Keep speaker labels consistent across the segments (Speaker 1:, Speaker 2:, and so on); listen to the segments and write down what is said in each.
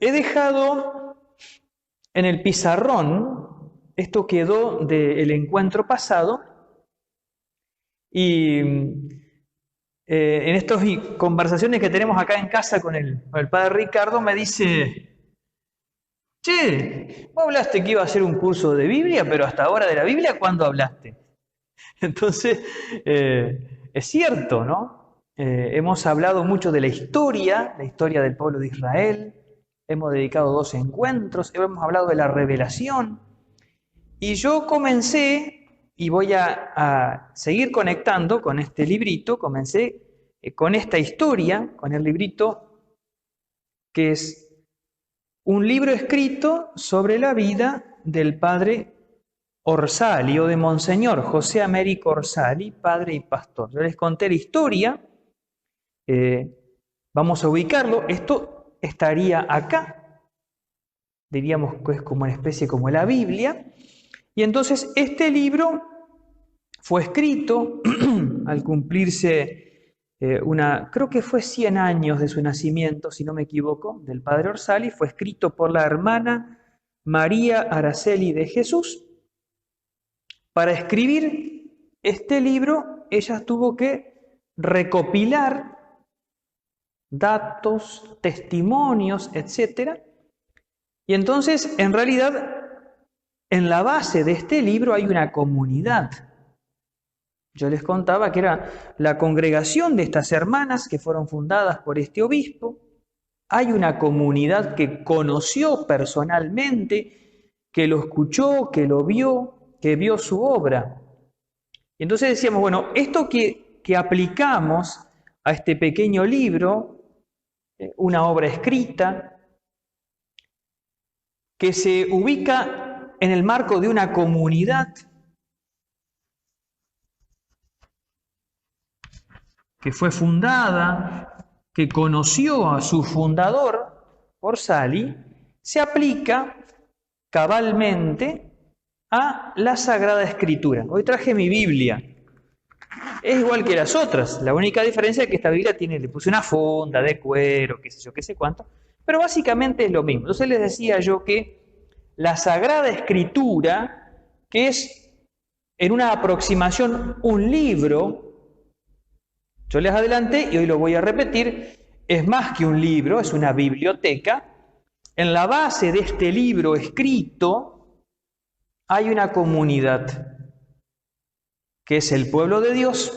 Speaker 1: he dejado en el pizarrón, esto quedó del encuentro pasado, y en estas conversaciones que tenemos acá en casa con el padre Ricardo, me dice, che, vos hablaste que iba a hacer un curso de Biblia, pero hasta ahora de la Biblia, ¿cuándo hablaste? Entonces, es cierto, ¿no? Hemos hablado mucho de la historia del pueblo de Israel, hemos dedicado 2 encuentros, hemos hablado de la revelación, y yo comencé, y voy a seguir conectando con este librito, comencé con esta historia, con el librito que es un libro escrito sobre la vida del padre Orsali, o de Monseñor José Américo Orsali, padre y pastor. Yo les conté la historia, vamos a ubicarlo, esto estaría acá, diríamos que es como una especie como la Biblia, y entonces este libro fue escrito al cumplirse creo que fue 100 años de su nacimiento, si no me equivoco, del padre Orsali, fue escrito por la hermana María Araceli de Jesús. Para escribir este libro, ella tuvo que recopilar datos, testimonios, etc. Y entonces, en realidad, en la base de este libro hay una comunidad. Yo les contaba que era la congregación de estas hermanas que fueron fundadas por este obispo. Hay una comunidad que conoció personalmente, que lo escuchó, que lo vio, que vio su obra. Y entonces decíamos, bueno, esto que aplicamos a este pequeño libro, una obra escrita, que se ubica en el marco de una comunidad que fue fundada, que conoció a su fundador, Orsali, se aplica cabalmente a la Sagrada Escritura. Hoy traje mi Biblia. Es igual que las otras, la única diferencia es que esta Biblia le puse una funda de cuero, qué sé yo, qué sé cuánto, pero básicamente es lo mismo. Entonces les decía yo que la Sagrada Escritura, que es en una aproximación un libro, yo les adelanté y hoy lo voy a repetir, es más que un libro, es una biblioteca. En la base de este libro escrito hay una comunidad, que es el pueblo de Dios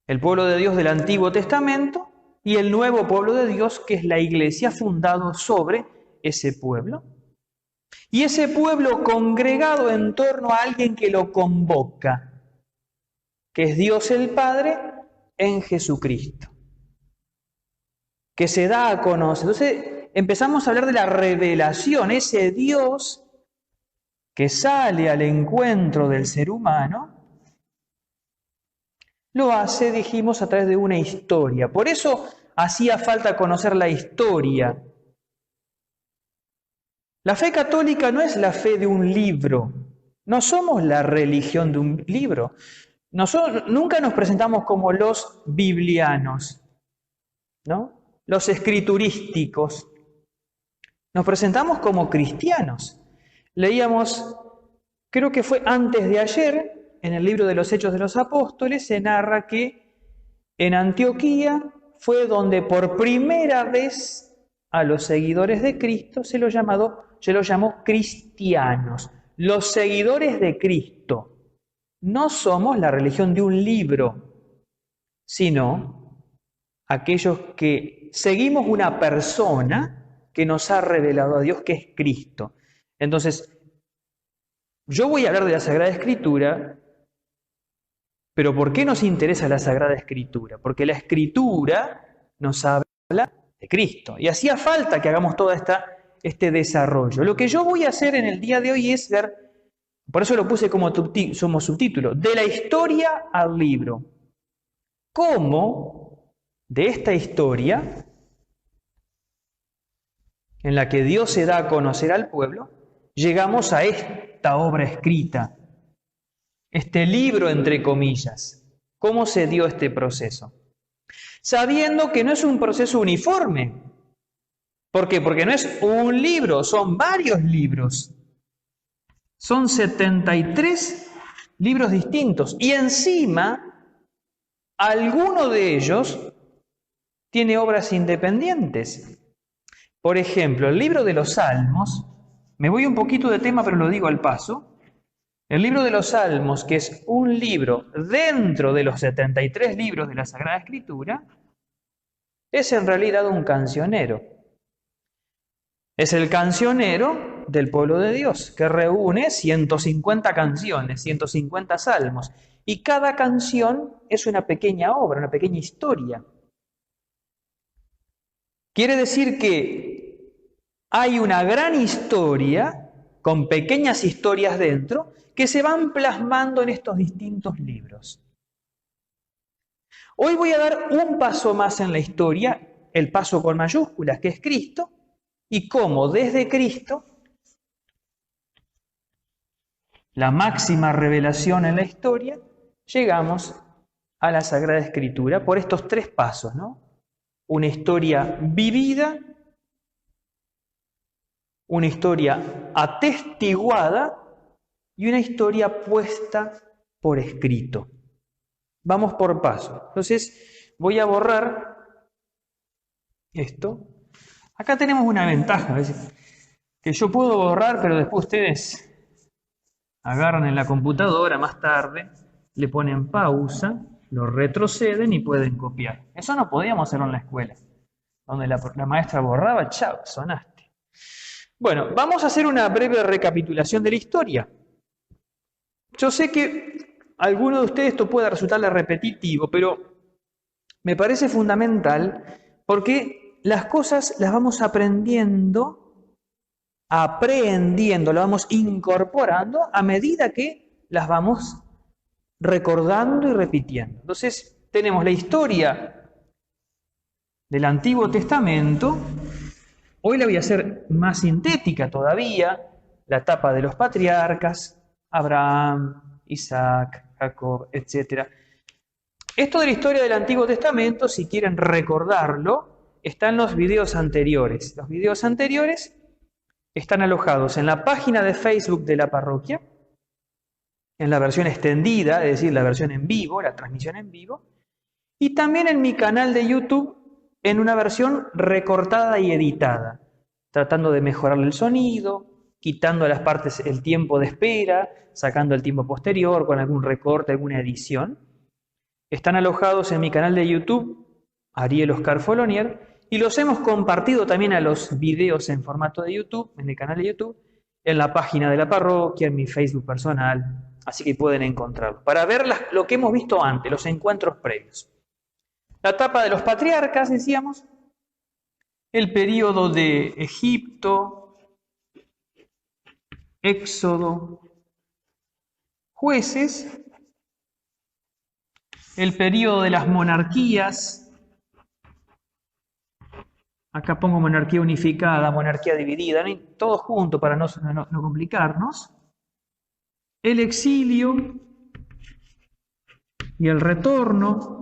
Speaker 1: del Antiguo Testamento y el nuevo pueblo de Dios, que es la iglesia, fundado sobre ese pueblo. Y ese pueblo congregado en torno a alguien que lo convoca, que es Dios el Padre en Jesucristo, que se da a conocer. Entonces empezamos a hablar de la revelación, ese Dios que sale al encuentro del ser humano, lo hace, dijimos, a través de una historia. Por eso hacía falta conocer la historia. La fe católica no es la fe de un libro, no somos la religión de un libro. Nosotros nunca nos presentamos como los biblianos, ¿no? Los escriturísticos. Nos presentamos como cristianos. Leíamos, creo que fue antes de ayer, en el libro de los Hechos de los Apóstoles, se narra que en Antioquía fue donde por primera vez a los seguidores de Cristo se los llamó cristianos, los seguidores de Cristo. No somos la religión de un libro, sino aquellos que seguimos una persona que nos ha revelado a Dios, que es Cristo. Entonces, yo voy a hablar de la Sagrada Escritura, pero ¿por qué nos interesa la Sagrada Escritura? Porque la Escritura nos habla de Cristo. Y hacía falta que hagamos todo este desarrollo. Lo que yo voy a hacer en el día de hoy es ver, por eso lo puse como subtítulo, de la historia al libro. ¿Cómo de esta historia, en la que Dios se da a conocer al pueblo, llegamos a esta obra escrita, este libro entre comillas? ¿Cómo se dio este proceso? Sabiendo que no es un proceso uniforme, ¿Por qué? Porque no es un libro, son varios libros. Son 73 libros distintos. Y encima, alguno de ellos tiene obras independientes. Por ejemplo, el libro de los Salmos, me voy un poquito de tema, pero lo digo al paso. El libro de los Salmos, que es un libro dentro de los 73 libros de la Sagrada Escritura, es en realidad un cancionero. Es el cancionero del pueblo de Dios, que reúne 150 canciones, 150 salmos, y cada canción es una pequeña obra, una pequeña historia. Quiere decir que hay una gran historia, con pequeñas historias dentro, que se van plasmando en estos distintos libros. Hoy voy a dar un paso más en la historia, el paso con mayúsculas, que es Cristo, y cómo desde Cristo, la máxima revelación en la historia, llegamos a la Sagrada Escritura por estos tres pasos, ¿no? Una historia vivida, una historia atestiguada y una historia puesta por escrito. Vamos por paso. Entonces voy a borrar esto. Acá tenemos una ventaja, ¿ves? Que yo puedo borrar, pero después ustedes agarran en la computadora más tarde, le ponen pausa, lo retroceden y pueden copiar. Eso no podíamos hacerlo en la escuela, donde la maestra borraba, chao, sonaste. Bueno, vamos a hacer una breve recapitulación de la historia. Yo sé que a alguno de ustedes esto puede resultarle repetitivo, pero me parece fundamental porque las cosas las vamos aprendiendo, las vamos incorporando a medida que las vamos recordando y repitiendo. Entonces, tenemos la historia del Antiguo Testamento. Hoy la voy a hacer más sintética todavía, la etapa de los patriarcas, Abraham, Isaac, Jacob, etc. Esto de la historia del Antiguo Testamento, si quieren recordarlo, está en los videos anteriores. Los videos anteriores están alojados en la página de Facebook de la parroquia, en la versión extendida, es decir, la versión en vivo, la transmisión en vivo, y también en mi canal de YouTube en una versión recortada y editada, tratando de mejorarle el sonido, quitando las partes, el tiempo de espera, sacando el tiempo posterior, con algún recorte, alguna edición. Están alojados en mi canal de YouTube, Ariel Oscar Folonier, y los hemos compartido también a los videos en formato de YouTube, en el canal de YouTube, en la página de la parroquia, en mi Facebook personal, así que pueden encontrarlo, para ver lo que hemos visto antes, los encuentros previos. La etapa de los patriarcas, decíamos, el periodo de Egipto, Éxodo, Jueces, el periodo de las monarquías, acá pongo monarquía unificada, monarquía dividida, ¿no? Todo junto para no complicarnos, el exilio y el retorno.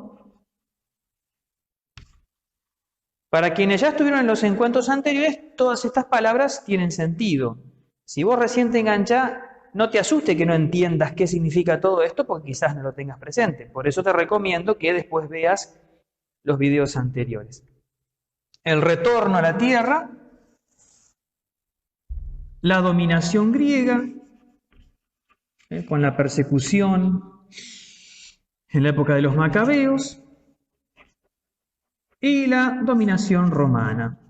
Speaker 1: Para quienes ya estuvieron en los encuentros anteriores, todas estas palabras tienen sentido. Si vos recién te enganchás, no te asuste que no entiendas qué significa todo esto, porque quizás no lo tengas presente. Por eso te recomiendo que después veas los videos anteriores. El retorno a la tierra, la dominación griega, con la persecución en la época de los macabeos, y la dominación romana.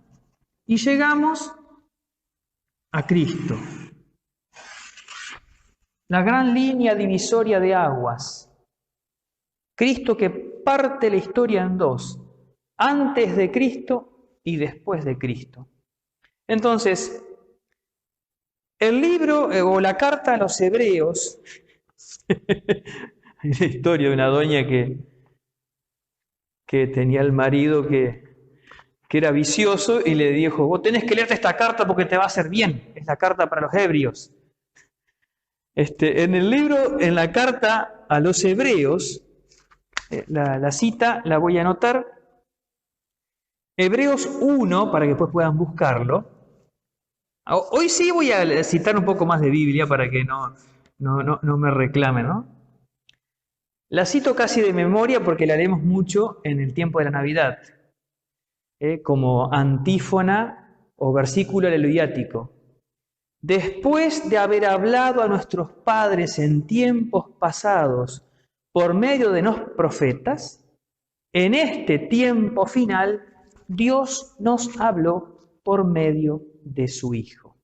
Speaker 1: Y llegamos a Cristo. La gran línea divisoria de aguas. Cristo que parte la historia en dos, antes de Cristo y después de Cristo. Entonces, el libro o la carta a los hebreos, hay una historia de una doña que tenía el marido que era vicioso y le dijo, vos tenés que leerte esta carta porque te va a hacer bien, es la carta para los hebreos. En el libro, en la carta a los hebreos, la cita la voy a anotar, Hebreos 1, para que después puedan buscarlo. Hoy sí voy a citar un poco más de Biblia para que no me reclamen, ¿no? La cito casi de memoria porque la leemos mucho en el tiempo de la Navidad, como antífona o versículo aleluiático. Después de haber hablado a nuestros padres en tiempos pasados por medio de los profetas, en este tiempo final Dios nos habló por medio de su Hijo.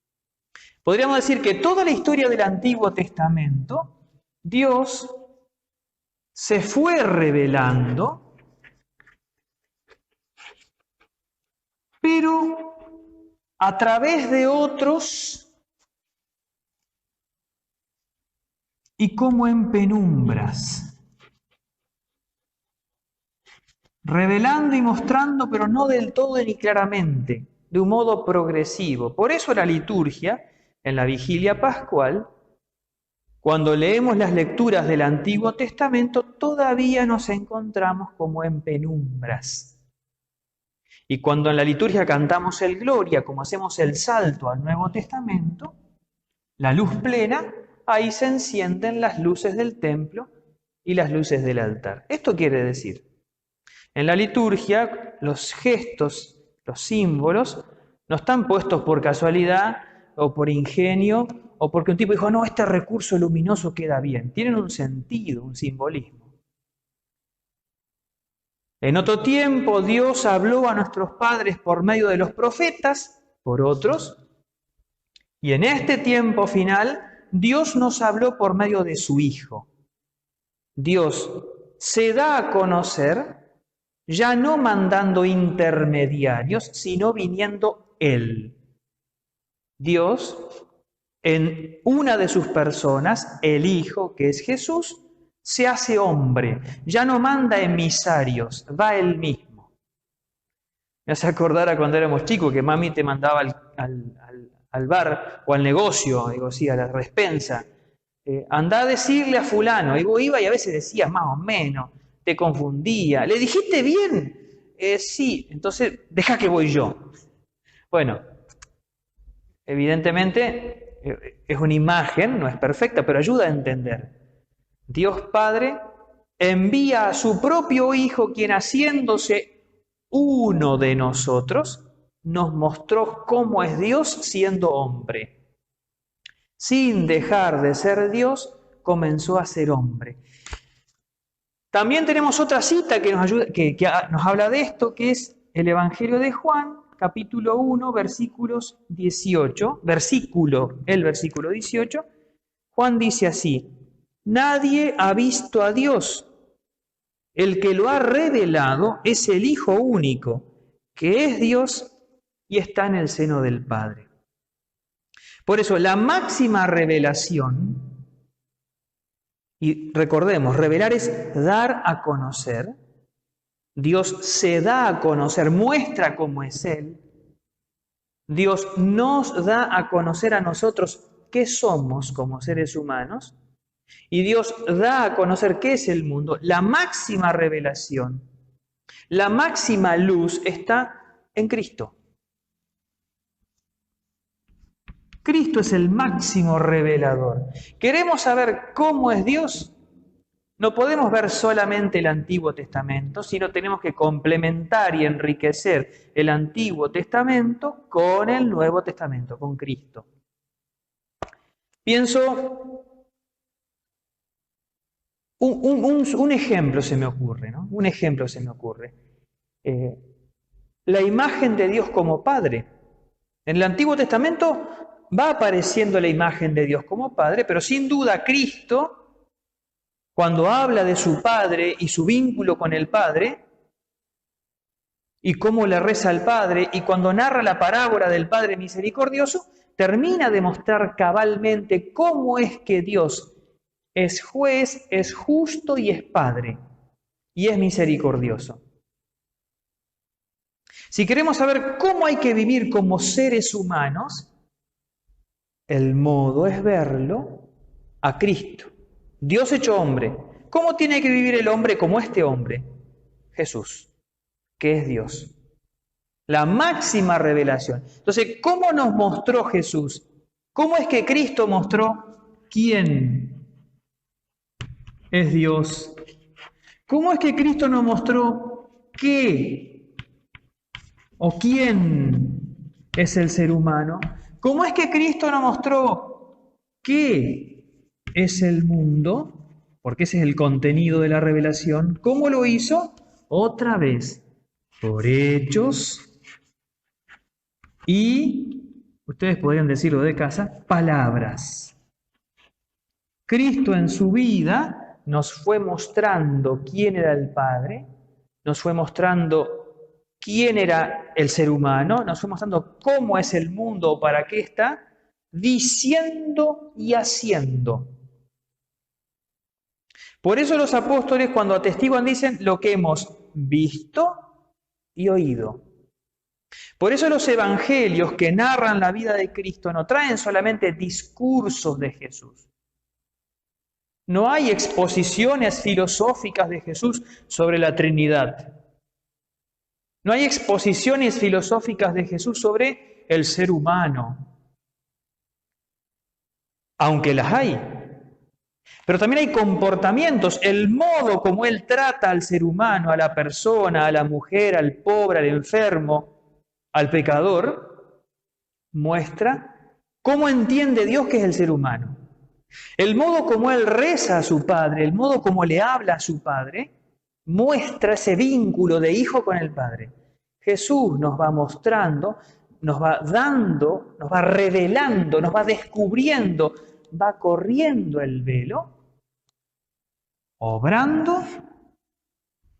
Speaker 1: Podríamos decir que toda la historia del Antiguo Testamento, Dios se fue revelando, pero a través de otros y como en penumbras, revelando y mostrando, pero no del todo ni claramente, de un modo progresivo. Por eso la liturgia, en la vigilia pascual, cuando leemos las lecturas del Antiguo Testamento, todavía nos encontramos como en penumbras. Y cuando en la liturgia cantamos el Gloria, como hacemos el salto al Nuevo Testamento, la luz plena, ahí se encienden las luces del templo y las luces del altar. Esto quiere decir, en la liturgia los gestos, los símbolos, no están puestos por casualidad o por ingenio o porque un tipo dijo, no, este recurso luminoso queda bien. Tienen un sentido, un simbolismo. En otro tiempo Dios habló a nuestros padres por medio de los profetas, por otros, y en este tiempo final Dios nos habló por medio de su Hijo. Dios se da a conocer ya no mandando intermediarios, sino viniendo Él. Dios, en una de sus personas, el Hijo, que es Jesús, se hace hombre, ya no manda emisarios, va Él mismo. Me hace acordar a cuando éramos chicos, que mami te mandaba al bar o al negocio, digo, sí, a la despensa. Andá a decirle a fulano, y vos iba y a veces decías más o menos, te confundía. ¿Le dijiste bien? Sí, entonces deja que voy yo. Bueno, evidentemente es una imagen, no es perfecta, pero ayuda a entender. Dios Padre envía a su propio Hijo, quien haciéndose uno de nosotros, nos mostró cómo es Dios siendo hombre. Sin dejar de ser Dios, comenzó a ser hombre. También tenemos otra cita que nos ayuda, que nos habla de esto, que es el Evangelio de Juan, capítulo 1, versículos 18, el versículo 18. Juan dice así: nadie ha visto a Dios. El que lo ha revelado es el Hijo único, que es Dios y está en el seno del Padre. Por eso, la máxima revelación, y recordemos, revelar es dar a conocer. Dios se da a conocer, muestra cómo es Él. Dios nos da a conocer a nosotros qué somos como seres humanos. Y Dios da a conocer qué es el mundo. La máxima revelación, la máxima luz está en Cristo. Cristo es el máximo revelador. ¿Queremos saber cómo es Dios? No podemos ver solamente el Antiguo Testamento, sino tenemos que complementar y enriquecer el Antiguo Testamento con el Nuevo Testamento, con Cristo. Pienso, un ejemplo se me ocurre, ¿no? Un ejemplo se me ocurre. La imagen de Dios como Padre. En el Antiguo Testamento va apareciendo la imagen de Dios como Padre, pero sin duda Cristo, cuando habla de su Padre y su vínculo con el Padre, y cómo le reza al Padre, y cuando narra la parábola del Padre misericordioso, termina de mostrar cabalmente cómo es que Dios es juez, es justo y es Padre, y es misericordioso. Si queremos saber cómo hay que vivir como seres humanos, el modo es verlo a Cristo, Dios hecho hombre. ¿Cómo tiene que vivir el hombre como este hombre? Jesús, que es Dios. La máxima revelación. Entonces, ¿cómo nos mostró Jesús? ¿Cómo es que Cristo mostró quién es Dios? ¿Cómo es que Cristo nos mostró qué o quién es el ser humano? ¿Cómo es que Cristo nos mostró qué es el mundo? Porque ese es el contenido de la revelación. ¿Cómo lo hizo? Otra vez, por hechos y, ustedes podrían decirlo de casa, palabras. Cristo en su vida nos fue mostrando quién era el Padre, nos fue mostrando quién era el ser humano, nos fue mostrando cómo es el mundo o para qué está, diciendo y haciendo. Por eso los apóstoles cuando atestiguan dicen lo que hemos visto y oído. Por eso los evangelios que narran la vida de Cristo no traen solamente discursos de Jesús. No hay exposiciones filosóficas de Jesús sobre la Trinidad. No hay exposiciones filosóficas de Jesús sobre el ser humano. Aunque las hay. Pero también hay comportamientos, el modo como Él trata al ser humano, a la persona, a la mujer, al pobre, al enfermo, al pecador, muestra cómo entiende Dios que es el ser humano. El modo como Él reza a su Padre, el modo como le habla a su Padre, muestra ese vínculo de hijo con el Padre. Jesús nos va mostrando, nos va dando, nos va revelando, nos va descubriendo, va corriendo el velo, obrando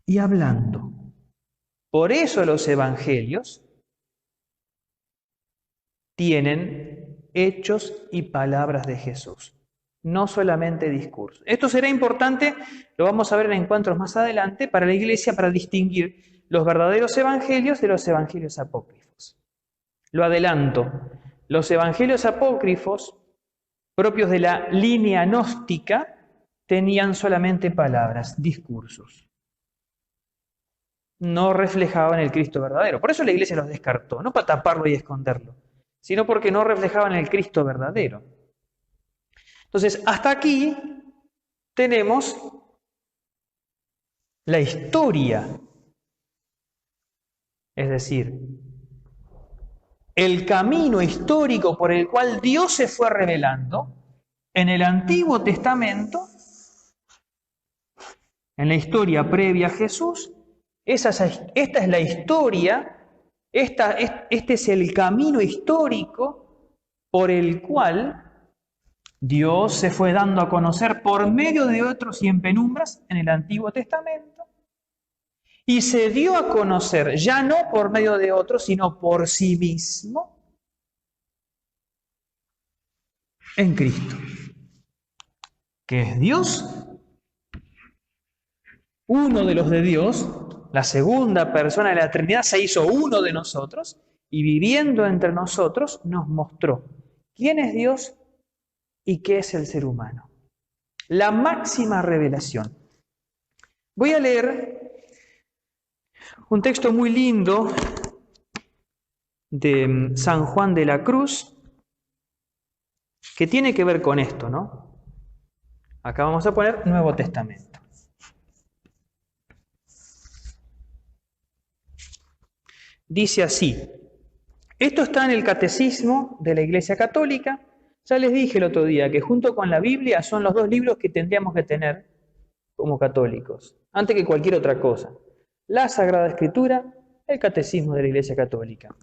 Speaker 1: y hablando. Por eso los evangelios tienen hechos y palabras de Jesús, no solamente discursos. Esto será importante, lo vamos a ver en encuentros más adelante, para la Iglesia, para distinguir los verdaderos evangelios de los evangelios apócrifos. Lo adelanto, los evangelios apócrifos, propios de la línea gnóstica, tenían solamente palabras, discursos. No reflejaban el Cristo verdadero. Por eso la Iglesia los descartó, no para taparlo y esconderlo, sino porque no reflejaban el Cristo verdadero. Entonces, hasta aquí tenemos la historia, es decir, el camino histórico por el cual Dios se fue revelando en el Antiguo Testamento, en la historia previa a Jesús. Esta es la historia. Este es el camino histórico por el cual Dios se fue dando a conocer por medio de otros y en penumbras en el Antiguo Testamento, y se dio a conocer ya no por medio de otros, sino por sí mismo en Cristo, que es Dios, uno de los de Dios, la segunda persona de la Trinidad se hizo uno de nosotros y viviendo entre nosotros nos mostró quién es Dios y qué es el ser humano. La máxima revelación. Voy a leer un texto muy lindo de San Juan de la Cruz que tiene que ver con esto, ¿no? Acá vamos a poner Nuevo Testamento. Dice así, esto está en el Catecismo de la Iglesia Católica. Ya les dije el otro día que junto con la Biblia son los dos libros que tendríamos que tener como católicos, antes que cualquier otra cosa. La Sagrada Escritura, el Catecismo de la Iglesia Católica.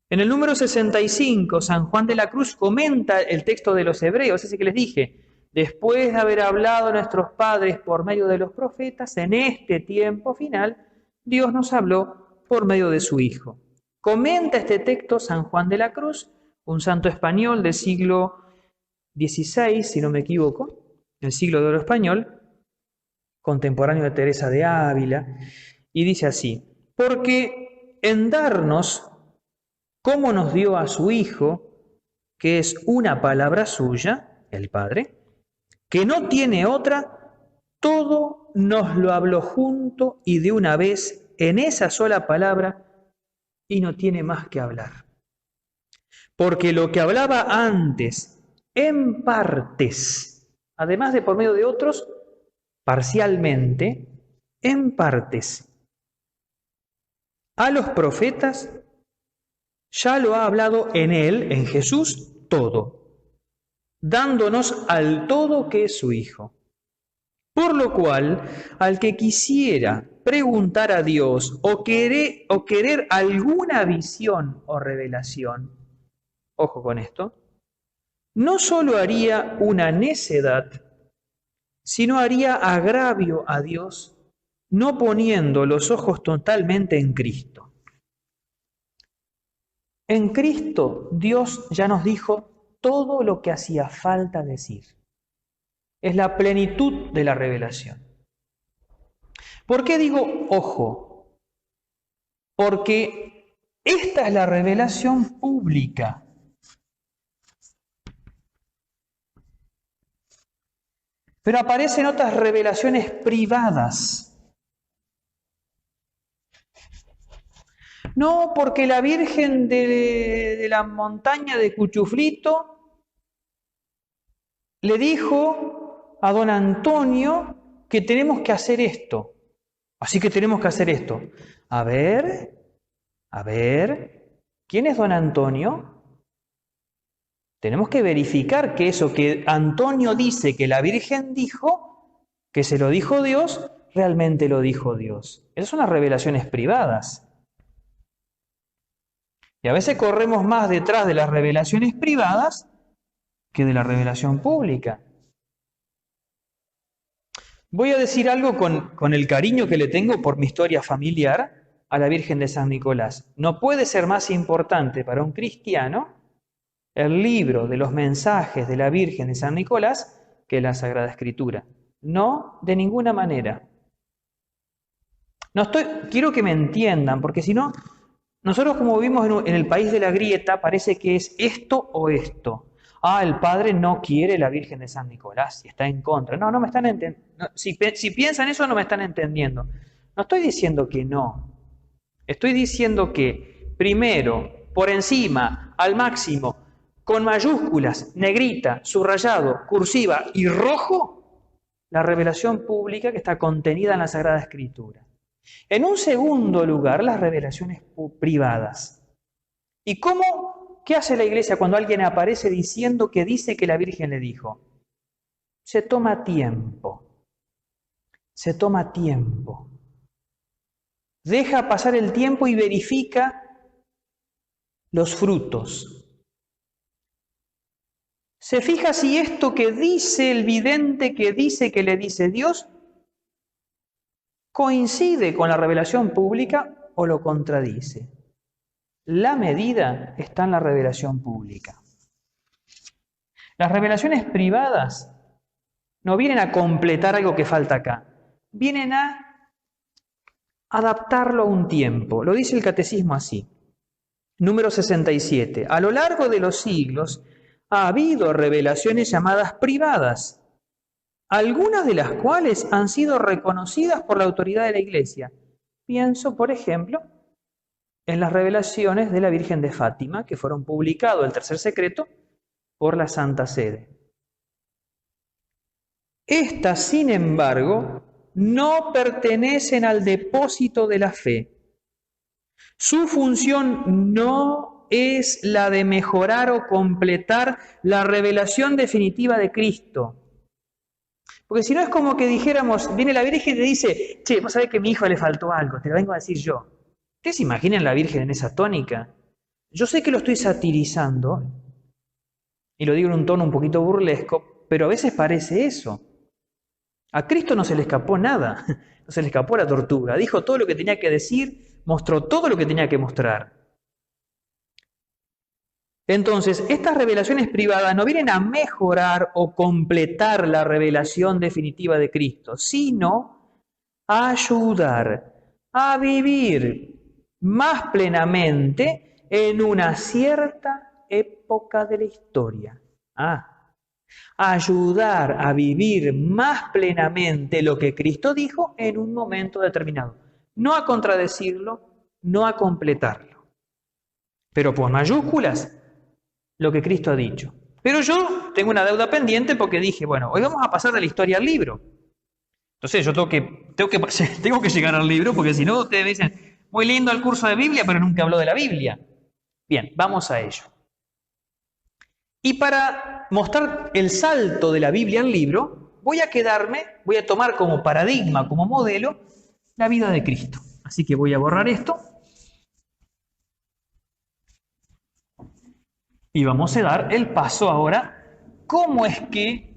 Speaker 1: En el número 65, San Juan de la Cruz comenta el texto de los Hebreos, ese que les dije, después de haber hablado a nuestros padres por medio de los profetas, en este tiempo final, Dios nos habló por medio de su Hijo. Comenta este texto San Juan de la Cruz, un santo español del siglo XVI, si no me equivoco, el siglo de oro español, contemporáneo de Teresa de Ávila, y dice así, porque en darnos como nos dio a su Hijo, que es una palabra suya, el Padre, que no tiene otra, todo nos lo habló junto y de una vez en esa sola palabra y no tiene más que hablar. Porque lo que hablaba antes, en partes, además de por medio de otros, parcialmente, en partes, a los profetas, ya lo ha hablado en él, en Jesús, todo, dándonos al todo que es su Hijo. Por lo cual, al que quisiera preguntar a Dios o querer alguna visión o revelación, ojo con esto, no solo haría una necedad, sino haría agravio a Dios, no poniendo los ojos totalmente en Cristo. En Cristo Dios ya nos dijo todo lo que hacía falta decir. Es la plenitud de la revelación. ¿Por qué digo ojo? Porque esta es la revelación pública. Pero aparecen otras revelaciones privadas. No, porque la Virgen de la montaña de Cuchuflito le dijo a don Antonio que tenemos que hacer esto. Así que tenemos que hacer esto. A ver, ¿quién es don Antonio? Tenemos que verificar que eso que Antonio dice que la Virgen dijo, que se lo dijo Dios, realmente lo dijo Dios. Esas son las revelaciones privadas. Y a veces corremos más detrás de las revelaciones privadas que de la revelación pública. Voy a decir algo con el cariño que le tengo por mi historia familiar a la Virgen de San Nicolás. No puede ser más importante para un cristiano el libro de los mensajes de la Virgen de San Nicolás que la Sagrada Escritura. No, de ninguna manera. Quiero que me entiendan, porque si no, nosotros como vivimos en el país de la grieta, parece que es esto o esto. El padre no quiere la Virgen de San Nicolás y está en contra. No me están entendiendo. Si piensan eso, no me están entendiendo. No estoy diciendo que no. Estoy diciendo que, primero, por encima, al máximo, con mayúsculas, negrita, subrayado, cursiva y rojo, la revelación pública que está contenida en la Sagrada Escritura. En un segundo lugar, las revelaciones privadas. ¿Y qué hace la Iglesia cuando alguien aparece diciendo que dice que la Virgen le dijo? Se toma tiempo. Se toma tiempo. Deja pasar el tiempo y verifica los frutos. Se fija si esto que dice el vidente, que dice que le dice Dios, coincide con la revelación pública o lo contradice. La medida está en la revelación pública. Las revelaciones privadas no vienen a completar algo que falta acá, vienen a adaptarlo a un tiempo. Lo dice el Catecismo así. Número 67. A lo largo de los siglos ha habido revelaciones llamadas privadas, algunas de las cuales han sido reconocidas por la autoridad de la Iglesia. Pienso, por ejemplo, en las revelaciones de la Virgen de Fátima, que fueron publicados, el tercer secreto, por la Santa Sede. Estas, sin embargo, no pertenecen al depósito de la fe. Su función no es la de mejorar o completar la revelación definitiva de Cristo. Porque si no es como que dijéramos, viene la Virgen y te dice, che, vos sabés que a mi hijo le faltó algo, te lo vengo a decir yo. ¿Ustedes se imaginan la Virgen en esa tónica? Yo sé que lo estoy satirizando, y lo digo en un tono un poquito burlesco, pero a veces parece eso. A Cristo no se le escapó nada, no se le escapó la tortuga. Dijo todo lo que tenía que decir, mostró todo lo que tenía que mostrar. Entonces, estas revelaciones privadas no vienen a mejorar o completar la revelación definitiva de Cristo, sino a ayudar a vivir más plenamente en una cierta época de la historia. Ayudar a vivir más plenamente lo que Cristo dijo en un momento determinado. No a contradecirlo, no a completarlo. pero por mayúsculas, lo que Cristo ha dicho. Pero yo tengo una deuda pendiente porque dije, bueno, hoy vamos a pasar de la historia al libro. Entonces yo tengo que llegar al libro, porque si no ustedes me dicen, muy lindo el curso de Biblia, pero nunca habló de la Biblia. Bien, vamos a ello. Y para mostrar el salto de la Biblia al libro, voy a tomar como paradigma, como modelo, la vida de Cristo. Así que voy a borrar esto. Y vamos a dar el paso ahora, cómo es que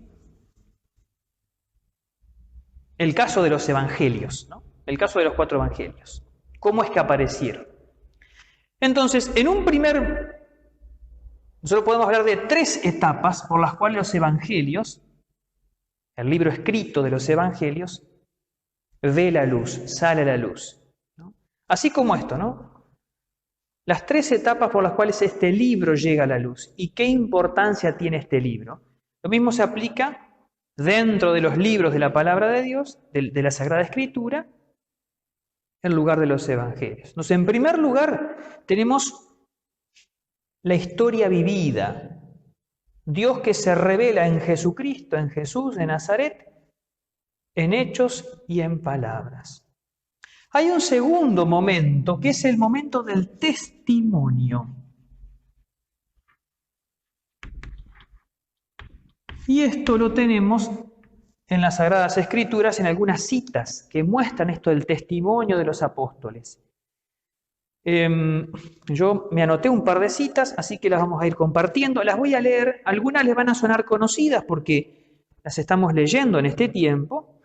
Speaker 1: el caso de los evangelios, ¿no? El caso de los 4 evangelios, cómo es que aparecieron. Entonces, nosotros podemos hablar de 3 etapas por las cuales los evangelios, el libro escrito de los evangelios, ve la luz, sale a la luz, ¿no? Así como esto, ¿no? Las 3 etapas por las cuales este libro llega a la luz y qué importancia tiene este libro. Lo mismo se aplica dentro de los libros de la palabra de Dios, de la Sagrada Escritura, en lugar de los evangelios. Entonces, en primer lugar, tenemos la historia vivida. Dios que se revela en Jesucristo, en Jesús de Nazaret, en hechos y en palabras. Hay un segundo momento, que es el momento del testimonio. Y esto lo tenemos en las Sagradas Escrituras, en algunas citas que muestran esto del testimonio de los apóstoles. Yo me anoté un par de citas, así que las vamos a ir compartiendo. Las voy a leer, algunas les van a sonar conocidas porque las estamos leyendo en este tiempo.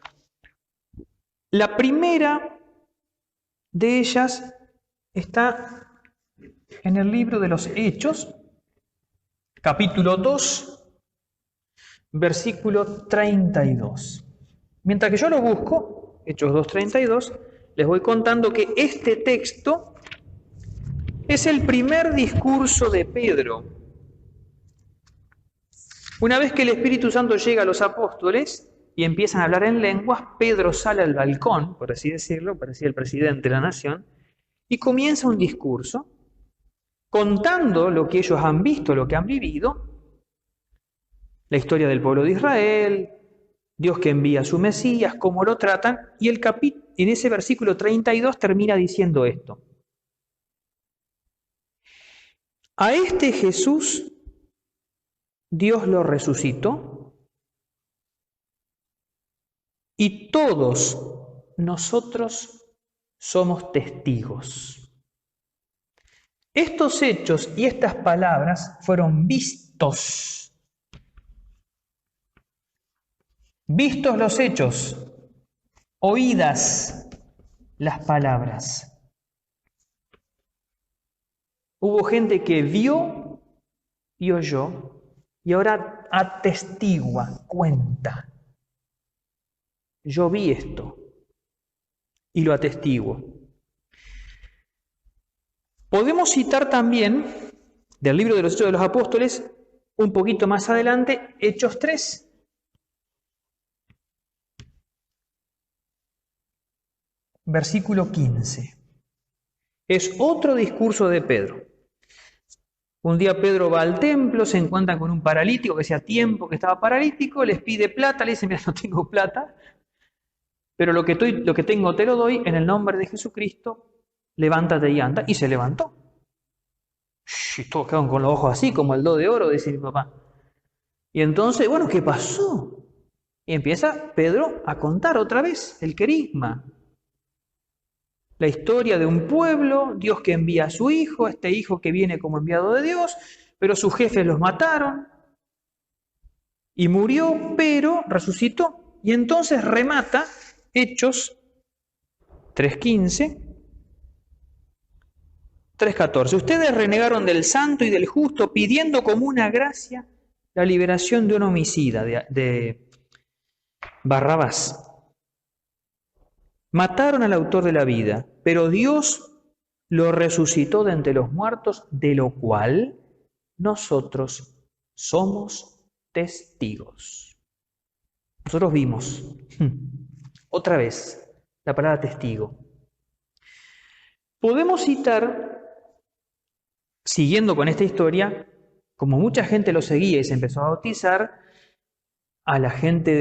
Speaker 1: La primera de ellas está en el libro de los Hechos, capítulo 2, versículo 32. Mientras que yo lo busco, Hechos 2:32, les voy contando que este texto es el primer discurso de Pedro. Una vez que el Espíritu Santo llega a los apóstoles y empiezan a hablar en lenguas, Pedro sale al balcón, por así decirlo, parecía el presidente de la nación, y comienza un discurso contando lo que ellos han visto, lo que han vivido, la historia del pueblo de Israel, Dios que envía a su Mesías, cómo lo tratan, y en ese versículo 32 termina diciendo esto. A este Jesús Dios lo resucitó y todos nosotros somos testigos. Estos hechos y estas palabras fueron vistos. Vistos los hechos, oídas las palabras. Hubo gente que vio y oyó y ahora atestigua, cuenta. Yo vi esto y lo atestiguo. Podemos citar también del libro de los Hechos de los Apóstoles, un poquito más adelante, Hechos 3. Versículo 15. Es otro discurso de Pedro. Un día Pedro va al templo, se encuentra con un paralítico que hacía tiempo que estaba paralítico, les pide plata, le dice, mira, no tengo plata, pero lo que tengo te lo doy, en el nombre de Jesucristo, levántate y anda. Y se levantó. Y todos quedaron con los ojos así, como el do de oro, decía mi papá. Y entonces, bueno, ¿qué pasó? Y empieza Pedro a contar otra vez el querigma. La historia de un pueblo, Dios que envía a su hijo, este hijo que viene como enviado de Dios, pero sus jefes los mataron y murió, pero resucitó. Y entonces remata Hechos 3:15, 3:14. Ustedes renegaron del santo y del justo, pidiendo como una gracia la liberación de un homicida, de Barrabás. Mataron al autor de la vida, pero Dios lo resucitó de entre los muertos, de lo cual nosotros somos testigos. Nosotros vimos, otra vez, la palabra testigo. Podemos citar siguiendo con esta historia, como mucha gente lo seguía y se empezó a bautizar, a la gente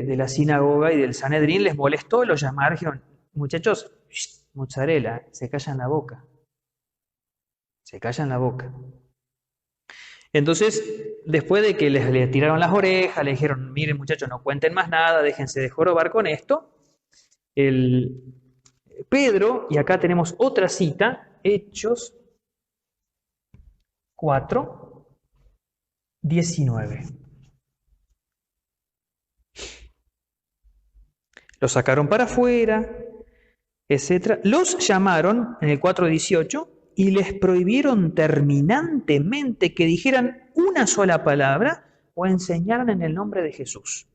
Speaker 1: de la sinagoga y del Sanedrín les molestó, los llamaron, dijeron, muchachos, mozzarella, se callan la boca. Se callan la boca. Entonces, después de que le tiraron las orejas, le dijeron, miren muchachos, no cuenten más nada, déjense de jorobar con esto, Pedro, y acá tenemos otra cita, Hechos 4, 19. Los sacaron para afuera, etc. Los llamaron en el 4:18 y les prohibieron terminantemente que dijeran una sola palabra o enseñaran en el nombre de Jesús.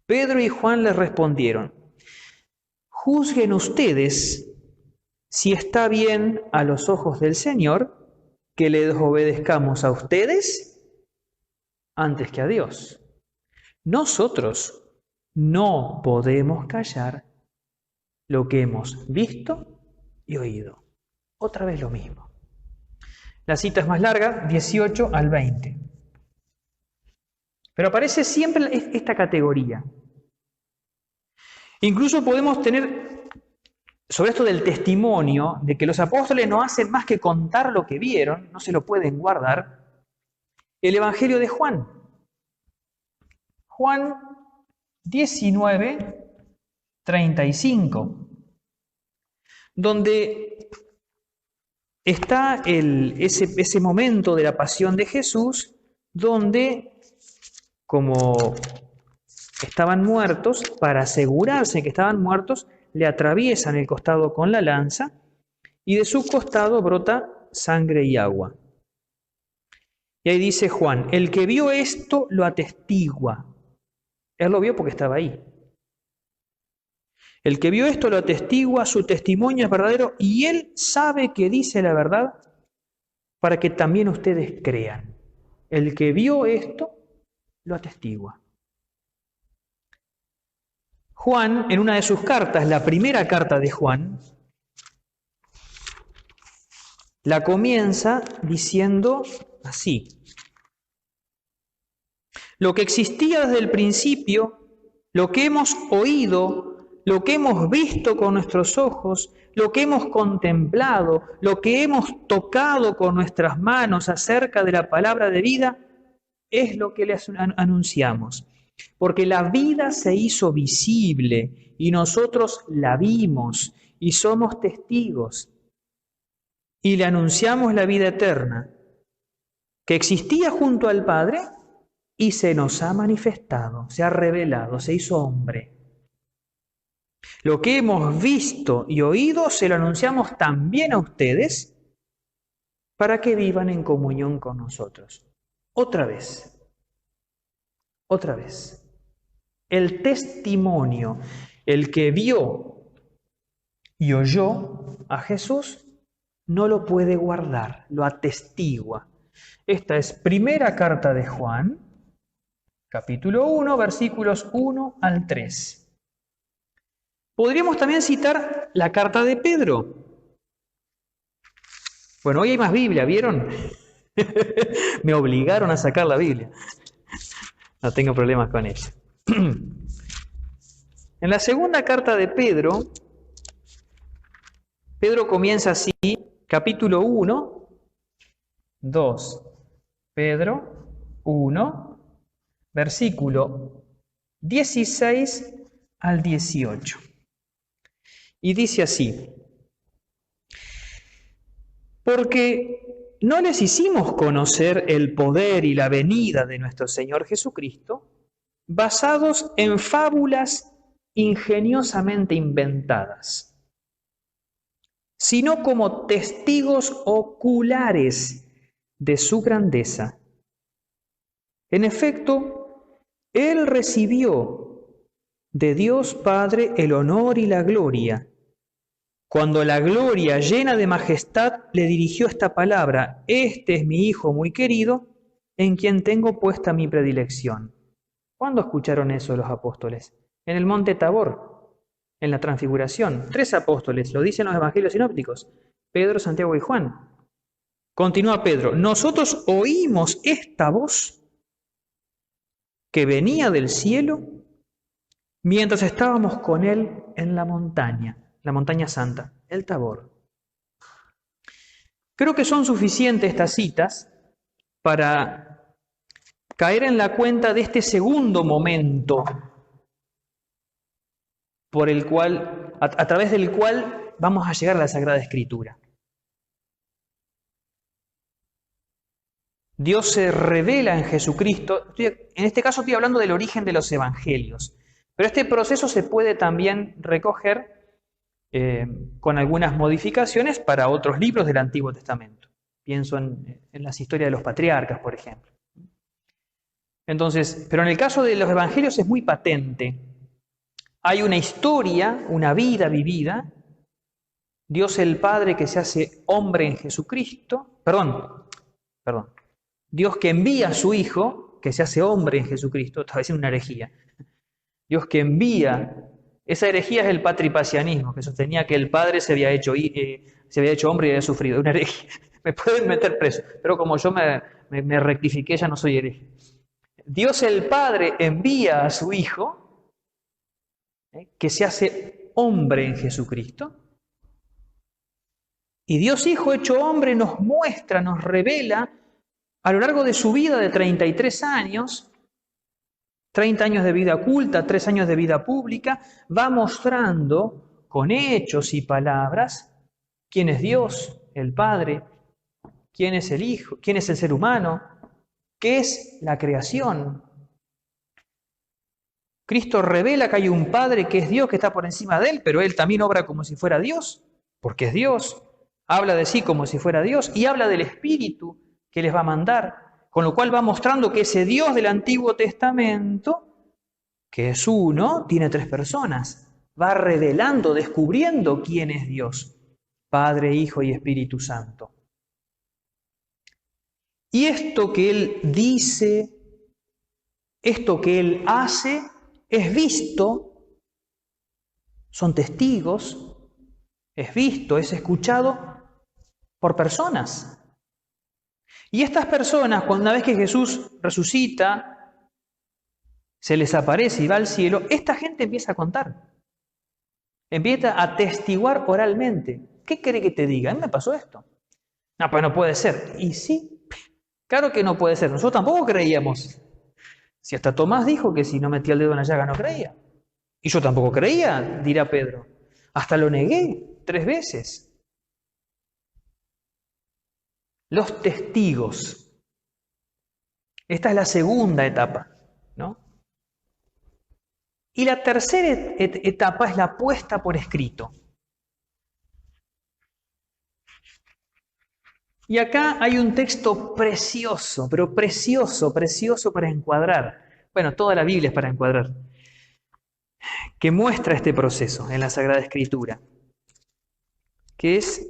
Speaker 1: Pedro y Juan les respondieron, juzguen ustedes si está bien a los ojos del Señor que les obedezcamos a ustedes antes que a Dios. Nosotros no podemos callar lo que hemos visto y oído. Otra vez lo mismo. La cita es más larga, 18 al 20. Pero aparece siempre esta categoría. Incluso podemos tener, sobre esto del testimonio, de que los apóstoles no hacen más que contar lo que vieron, no se lo pueden guardar, el Evangelio de Juan. Juan 19, 35, donde está ese momento de la pasión de Jesús, donde, como estaban muertos, para asegurarse que estaban muertos, le atraviesan el costado con la lanza y de su costado brota sangre y agua. Y ahí dice Juan, el que vio esto lo atestigua. Él lo vio porque estaba ahí. El que vio esto lo atestigua, su testimonio es verdadero y él sabe que dice la verdad para que también ustedes crean. El que vio esto lo atestigua. Juan, en una de sus cartas, la primera carta de Juan, la comienza diciendo así. Lo que existía desde el principio, lo que hemos oído, lo que hemos visto con nuestros ojos, lo que hemos contemplado, lo que hemos tocado con nuestras manos acerca de la palabra de vida, es lo que les anunciamos. Porque la vida se hizo visible y nosotros la vimos y somos testigos. Y le anunciamos la vida eterna, que existía junto al Padre y se nos ha manifestado, se ha revelado, se hizo hombre. Lo que hemos visto y oído se lo anunciamos también a ustedes para que vivan en comunión con nosotros. Otra vez. El testimonio, el que vio y oyó a Jesús, no lo puede guardar, lo atestigua. Esta es primera carta de Juan, capítulo 1, versículos 1 al 3. Podríamos también citar la carta de Pedro. Bueno, hoy hay más Biblia, ¿vieron? Me obligaron a sacar la Biblia. No tengo problemas con eso. En la segunda carta de Pedro, Pedro comienza así, capítulo 1, 2. Pedro 1, versículo 16 al 18. Y dice así, porque no les hicimos conocer el poder y la venida de nuestro Señor Jesucristo, basados en fábulas ingeniosamente inventadas, sino como testigos oculares de su grandeza. En efecto, Él recibió de Dios Padre el honor y la gloria, cuando la gloria llena de majestad le dirigió esta palabra, este es mi Hijo muy querido, en quien tengo puesta mi predilección. ¿Cuándo escucharon eso los apóstoles? En el monte Tabor, en la transfiguración. 3 apóstoles, lo dicen los evangelios sinópticos, Pedro, Santiago y Juan. Continúa Pedro, nosotros oímos esta voz que venía del cielo mientras estábamos con él en la montaña santa, el Tabor. Creo que son suficientes estas citas para caer en la cuenta de este segundo momento por el cual, a través del cual vamos a llegar a la Sagrada Escritura. Dios se revela en Jesucristo. En este caso estoy hablando del origen de los evangelios, pero este proceso se puede también recoger con algunas modificaciones para otros libros del Antiguo Testamento. Pienso en las historias de los patriarcas, por ejemplo. Entonces, pero en el caso de los evangelios es muy patente. Hay una historia, una vida vivida, Dios el Padre que se hace hombre en Jesucristo, perdón, Dios que envía a su Hijo, que se hace hombre en Jesucristo, estaba diciendo una herejía. Dios que envía, esa herejía es el patripasianismo, que sostenía que el Padre se había hecho hombre y había sufrido. Una herejía. Me pueden meter preso, pero como yo me rectifiqué, ya no soy hereje. Dios el Padre envía a su Hijo, que se hace hombre en Jesucristo, y Dios Hijo hecho hombre nos muestra, nos revela, a lo largo de su vida de 33 años, 30 años de vida oculta, 3 años de vida pública, va mostrando con hechos y palabras quién es Dios, el Padre, quién es el Hijo, quién es el ser humano, qué es la creación. Cristo revela que hay un Padre que es Dios, que está por encima de él, pero él también obra como si fuera Dios, porque es Dios. Habla de sí como si fuera Dios y habla del Espíritu que les va a mandar, con lo cual va mostrando que ese Dios del Antiguo Testamento, que es uno, tiene 3 personas. Va revelando, descubriendo quién es Dios, Padre, Hijo y Espíritu Santo. Y esto que Él dice, esto que Él hace, es visto, son testigos, es visto, es escuchado por personas. Y estas personas, una vez que Jesús resucita, se les aparece y va al cielo, esta gente empieza a contar. Empieza a atestiguar oralmente. ¿Qué quiere que te diga? A mí me pasó esto. No, pues no puede ser. Y sí, claro que no puede ser. Nosotros tampoco creíamos. Si hasta Tomás dijo que si no metía el dedo en la llaga no creía. Y yo tampoco creía, dirá Pedro. Hasta lo negué 3 veces. Los testigos. Esta es la segunda etapa, ¿no? Y la tercera etapa es la puesta por escrito. Y acá hay un texto precioso, pero precioso para encuadrar. Bueno, toda la Biblia es para encuadrar. Que muestra este proceso en la Sagrada Escritura. Que es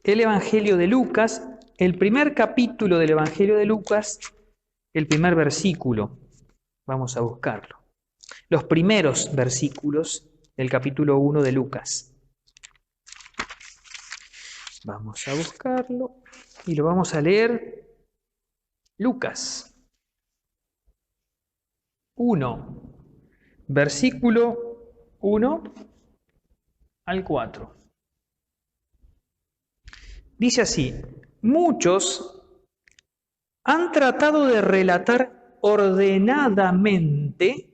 Speaker 1: el Evangelio de Lucas, el primer capítulo del Evangelio de Lucas, el primer versículo. Vamos a buscarlo. Los primeros versículos del capítulo 1 de Lucas. Vamos a buscarlo y lo vamos a leer. Lucas 1, versículo 1 al 4. Dice así: muchos han tratado de relatar ordenadamente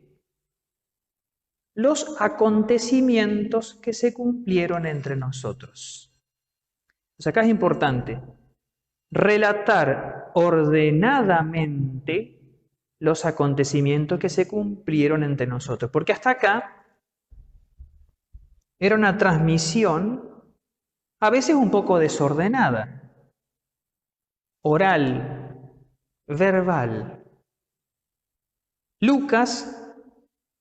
Speaker 1: los acontecimientos que se cumplieron entre nosotros. Pues acá es importante relatar ordenadamente los acontecimientos que se cumplieron entre nosotros, porque hasta acá era una transmisión a veces un poco desordenada, oral, verbal. Lucas,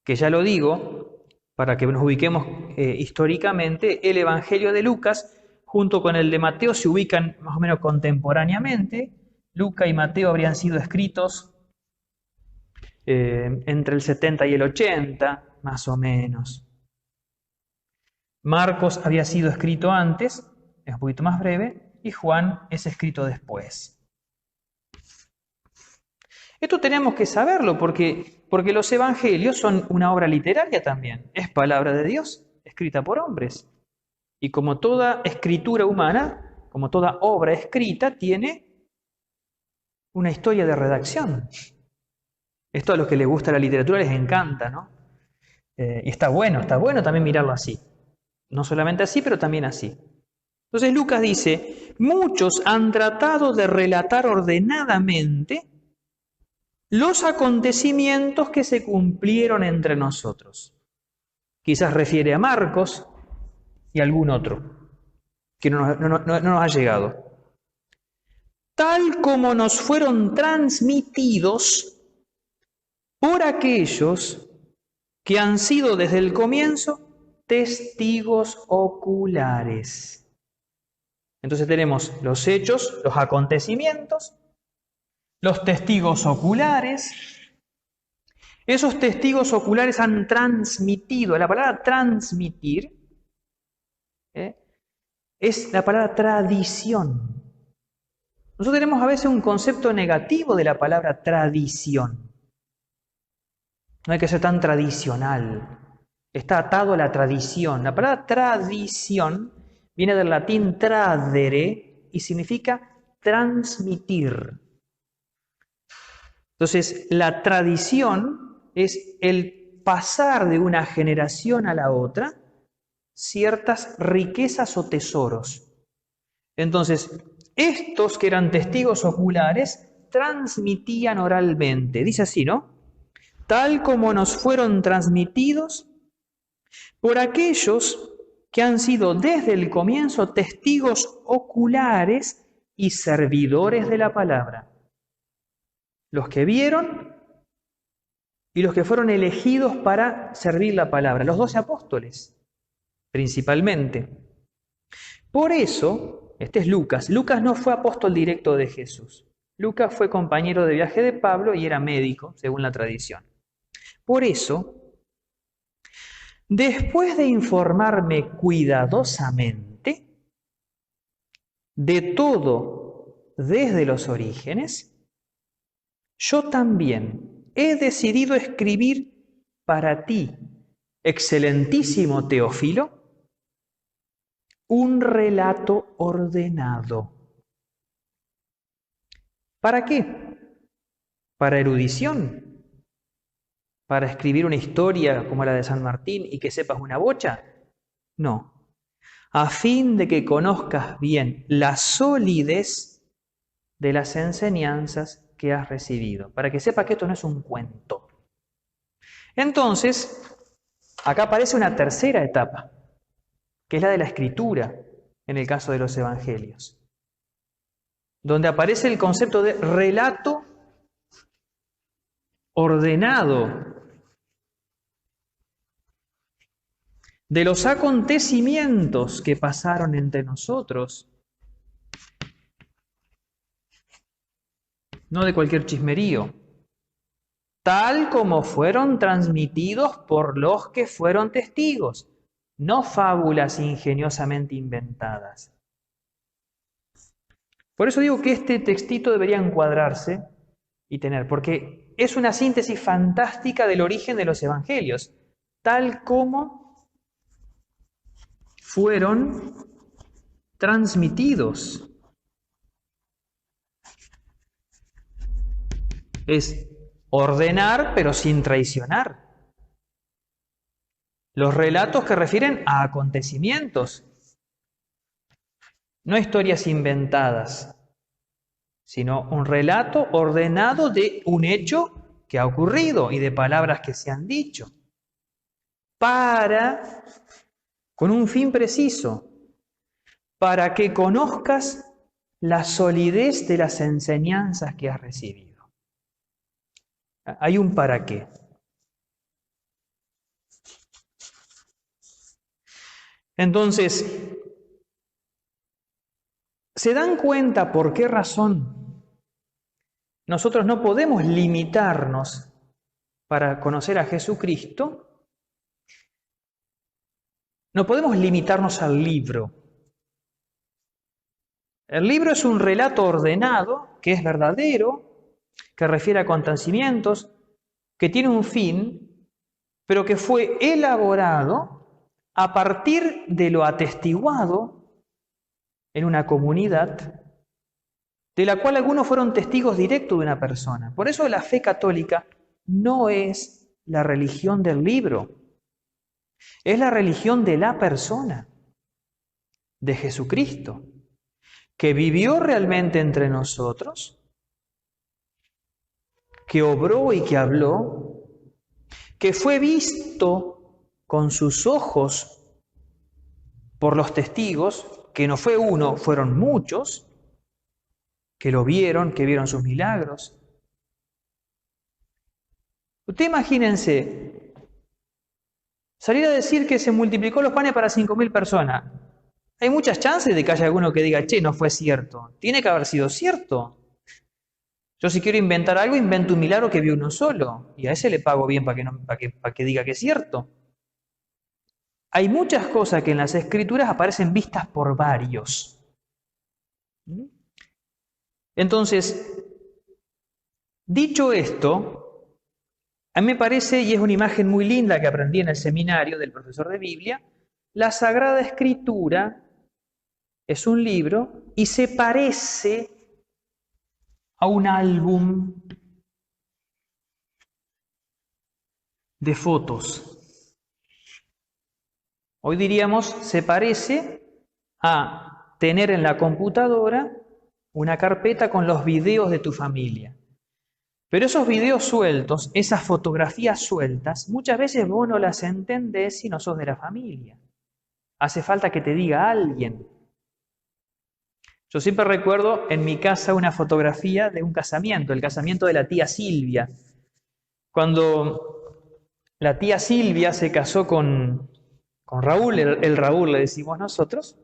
Speaker 1: que ya lo digo, para que nos ubiquemos históricamente, el Evangelio de Lucas junto con el de Mateo se ubican más o menos contemporáneamente. Lucas y Mateo habrían sido escritos entre el 70 y el 80, más o menos. Marcos había sido escrito antes, es un poquito más breve, y Juan es escrito después. Esto tenemos que saberlo porque los evangelios son una obra literaria también. Es palabra de Dios, escrita por hombres. Y como toda escritura humana, como toda obra escrita, tiene una historia de redacción. Esto a los que les gusta la literatura les encanta, ¿no? Y está bueno también mirarlo así. No solamente así, pero también así. Entonces Lucas dice, muchos han tratado de relatar ordenadamente los acontecimientos que se cumplieron entre nosotros. Quizás refiere a Marcos y a algún otro que no nos ha llegado. Tal como nos fueron transmitidos por aquellos que han sido desde el comienzo testigos oculares. Entonces tenemos los hechos, los acontecimientos, los testigos oculares. Esos testigos oculares han transmitido. La palabra transmitir es la palabra tradición. Nosotros tenemos a veces un concepto negativo de la palabra tradición. No hay que ser tan tradicional. Está atado a la tradición. La palabra tradición viene del latín tradere y significa transmitir. Entonces, la tradición es el pasar de una generación a la otra ciertas riquezas o tesoros. Entonces, estos que eran testigos oculares transmitían oralmente. Dice así, ¿no? Tal como nos fueron transmitidos por aquellos que han sido desde el comienzo testigos oculares y servidores de la palabra. Los que vieron y los que fueron elegidos para servir la palabra, los 12 apóstoles, principalmente. Por eso, este es Lucas. Lucas no fue apóstol directo de Jesús. Lucas fue compañero de viaje de Pablo y era médico, según la tradición. Por eso, después de informarme cuidadosamente de todo desde los orígenes, yo también he decidido escribir para ti, excelentísimo Teófilo, un relato ordenado. ¿Para qué? ¿Para erudición? ¿Para escribir una historia como la de San Martín y que sepas una bocha? No. A fin de que conozcas bien la solidez de las enseñanzas que has recibido, para que sepas que esto no es un cuento. Entonces, acá aparece una tercera etapa, que es la de la escritura, en el caso de los evangelios, donde aparece el concepto de relato ordenado de los acontecimientos que pasaron entre nosotros, no de cualquier chismerío, tal como fueron transmitidos por los que fueron testigos, no fábulas ingeniosamente inventadas. Por eso digo que este textito debería encuadrarse y tener, porque es una síntesis fantástica del origen de los evangelios, tal como fueron transmitidos. Es ordenar, pero sin traicionar. Los relatos que refieren a acontecimientos, no historias inventadas, sino un relato ordenado de un hecho que ha ocurrido y de palabras que se han dicho, con un fin preciso, para que conozcas la solidez de las enseñanzas que has recibido. Hay un para qué. Entonces, ¿se dan cuenta por qué razón nosotros no podemos limitarnos para conocer a Jesucristo? No podemos limitarnos al libro. El libro es un relato ordenado, que es verdadero, que refiere a acontecimientos, que tiene un fin, pero que fue elaborado a partir de lo atestiguado en una comunidad, de la cual algunos fueron testigos directos de una persona. Por eso la fe católica no es la religión del libro, es la religión de la persona, de Jesucristo, que vivió realmente entre nosotros, que obró y que habló, que fue visto con sus ojos por los testigos, que no fue uno, fueron muchos, que lo vieron, que vieron sus milagros. Usted imagínense, salir a decir que se multiplicó los panes para 5.000 personas. Hay muchas chances de que haya alguno que diga, che, no fue cierto. Tiene que haber sido cierto. Yo si quiero inventar algo, invento un milagro que vi uno solo. Y a ese le pago bien para que diga que es cierto. Hay muchas cosas que en las Escrituras aparecen vistas por varios. Entonces, dicho esto, a mí me parece, y es una imagen muy linda que aprendí en el seminario del profesor de Biblia, la Sagrada Escritura es un libro y se parece a un álbum de fotos. Hoy diríamos, se parece a tener en la computadora una carpeta con los videos de tu familia. Pero esos videos sueltos, esas fotografías sueltas, muchas veces vos no las entendés si no sos de la familia. Hace falta que te diga alguien. Yo siempre recuerdo en mi casa una fotografía de un casamiento, el casamiento de la tía Silvia. Cuando la tía Silvia se casó con Raúl, el Raúl le decimos nosotros,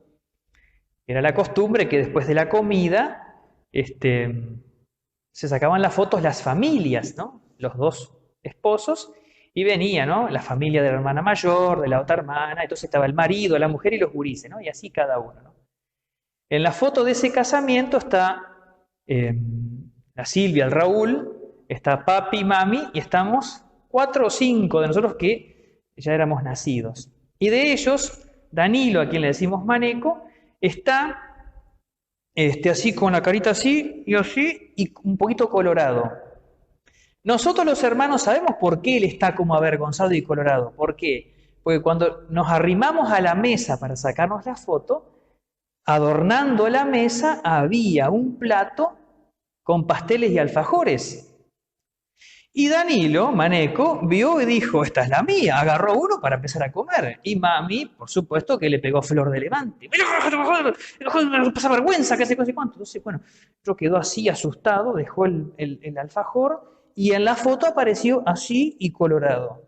Speaker 1: era la costumbre que después de la comida se sacaban las fotos las familias, ¿no? Los dos esposos, y venía, ¿no? La familia de la hermana mayor, de la otra hermana, entonces estaba el marido, la mujer y los gurises, ¿no? Y así cada uno, ¿no? En la foto de ese casamiento está la Silvia, el Raúl, está papi, mami, y estamos 4 o 5 de nosotros que ya éramos nacidos. Y de ellos, Danilo, a quien le decimos Maneco, está así con la carita así y así, y un poquito colorado. Nosotros los hermanos sabemos por qué él está como avergonzado y colorado. ¿Por qué? Porque cuando nos arrimamos a la mesa para sacarnos la foto, adornando la mesa había un plato con pasteles y alfajores. Y Danilo, Maneco, vio y dijo, esta es la mía, agarró uno para empezar a comer. Y mami, por supuesto, que le pegó flor de levante. Me pasa vergüenza, que hace cosa y cuánto. Entonces, bueno, yo quedó así asustado, dejó el alfajor y en la foto apareció así y colorado.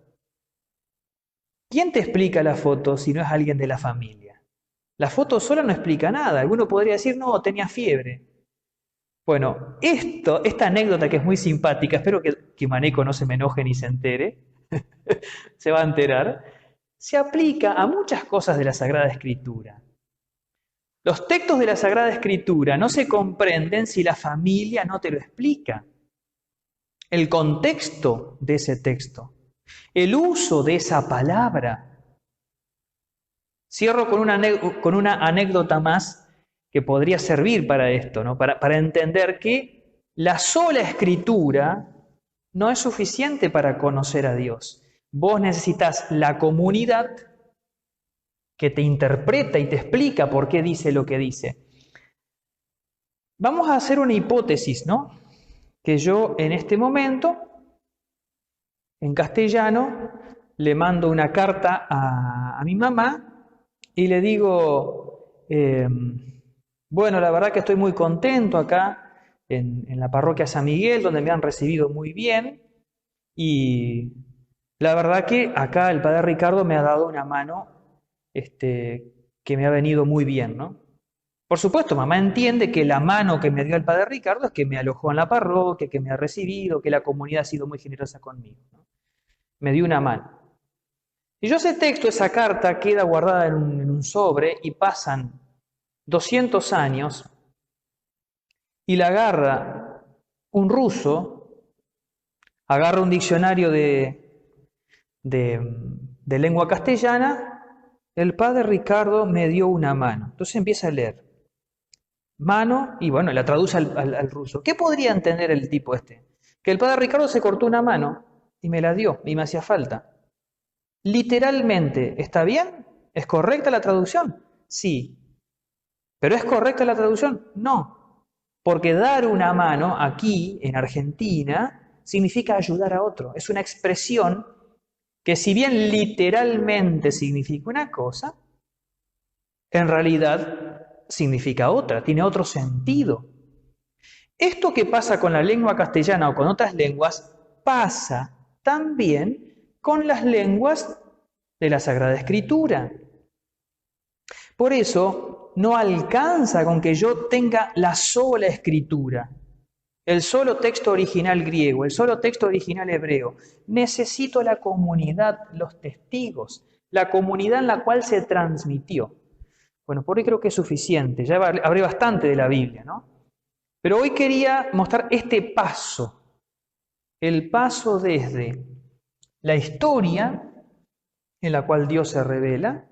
Speaker 1: ¿Quién te explica la foto si no es alguien de la familia? La foto sola no explica nada. Alguno podría decir, no, tenía fiebre. Bueno, esta anécdota que es muy simpática, espero que Maneco no se me enoje ni se entere, se va a enterar, se aplica a muchas cosas de la Sagrada Escritura. Los textos de la Sagrada Escritura no se comprenden si la familia no te lo explica. El contexto de ese texto, el uso de esa palabra. Cierro con una anécdota más que podría servir para esto, ¿no? Para entender que la sola escritura no es suficiente para conocer a Dios. Vos necesitas la comunidad que te interpreta y te explica por qué dice lo que dice. Vamos a hacer una hipótesis, ¿no? Que yo en este momento, en castellano, le mando una carta a mi mamá y le digo... bueno, la verdad que estoy muy contento acá en la parroquia San Miguel, donde me han recibido muy bien. Y la verdad que acá el padre Ricardo me ha dado una mano que me ha venido muy bien, ¿no? Por supuesto, mamá entiende que la mano que me dio el padre Ricardo es que me alojó en la parroquia, que me ha recibido, que la comunidad ha sido muy generosa conmigo, ¿no? Me dio una mano. Y yo ese texto, esa carta, queda guardada en un sobre y pasan 200 años y la agarra un ruso, agarra un diccionario de lengua castellana, el padre Ricardo me dio una mano. Entonces empieza a leer. Mano, y bueno, la traduce al ruso. ¿Qué podría entender el tipo este? Que el padre Ricardo se cortó una mano y me la dio, y me hacía falta. Literalmente, ¿está bien? ¿Es correcta la traducción? Sí. ¿Pero es correcta la traducción? No. Porque dar una mano aquí, en Argentina, significa ayudar a otro. Es una expresión que si bien literalmente significa una cosa, en realidad significa otra, tiene otro sentido. Esto que pasa con la lengua castellana o con otras lenguas, pasa también con las lenguas de la Sagrada Escritura. Por eso no alcanza con que yo tenga la sola Escritura, el solo texto original griego, el solo texto original hebreo. Necesito la comunidad, los testigos, la comunidad en la cual se transmitió. Bueno, por hoy creo que es suficiente, ya hablé bastante de la Biblia, ¿no? Pero hoy quería mostrar este paso, el paso desde la historia en la cual Dios se revela,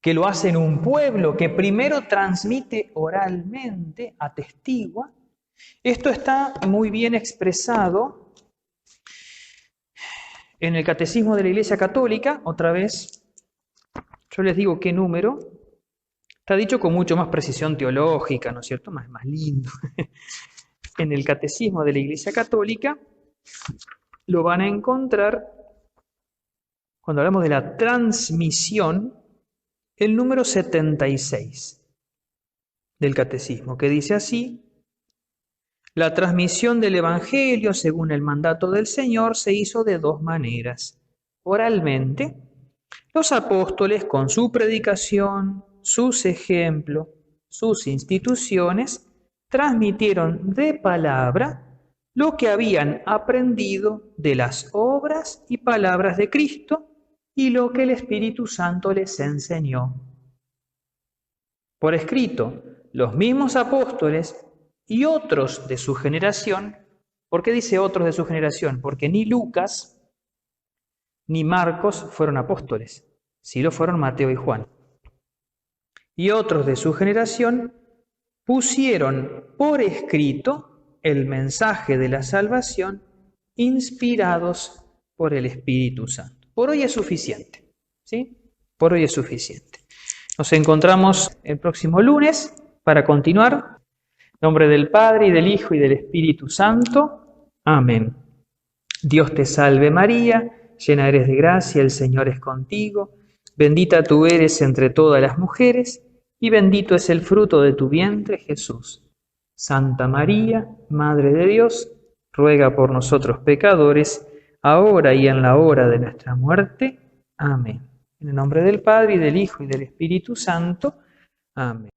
Speaker 1: que lo hace en un pueblo que primero transmite oralmente, atestigua. Esto está muy bien expresado en el Catecismo de la Iglesia Católica, otra vez, yo les digo qué número, está dicho con mucho más precisión teológica, ¿no es cierto? Más lindo. En el Catecismo de la Iglesia Católica lo van a encontrar, cuando hablamos de la transmisión, el número 76 del Catecismo, que dice así: la transmisión del Evangelio, según el mandato del Señor, se hizo de dos maneras. Oralmente, los apóstoles, con su predicación, sus ejemplos, sus instituciones, transmitieron de palabra lo que habían aprendido de las obras y palabras de Cristo y lo que el Espíritu Santo les enseñó. Por escrito, los mismos apóstoles y otros de su generación. ¿Por qué dice otros de su generación? Porque ni Lucas ni Marcos fueron apóstoles, sí lo fueron Mateo y Juan. Y otros de su generación pusieron por escrito el mensaje de la salvación inspirados por el Espíritu Santo. Por hoy es suficiente, ¿sí? Por hoy es suficiente. Nos encontramos el próximo lunes para continuar. En nombre del Padre, y del Hijo, y del Espíritu Santo. Amén. Dios te salve María, llena eres de gracia, el Señor es contigo. Bendita tú eres entre todas las mujeres, y bendito es el fruto de tu vientre, Jesús. Santa María, Madre de Dios, ruega por nosotros pecadores, ahora y en la hora de nuestra muerte. Amén. En el nombre del Padre, y del Hijo, y del Espíritu Santo. Amén.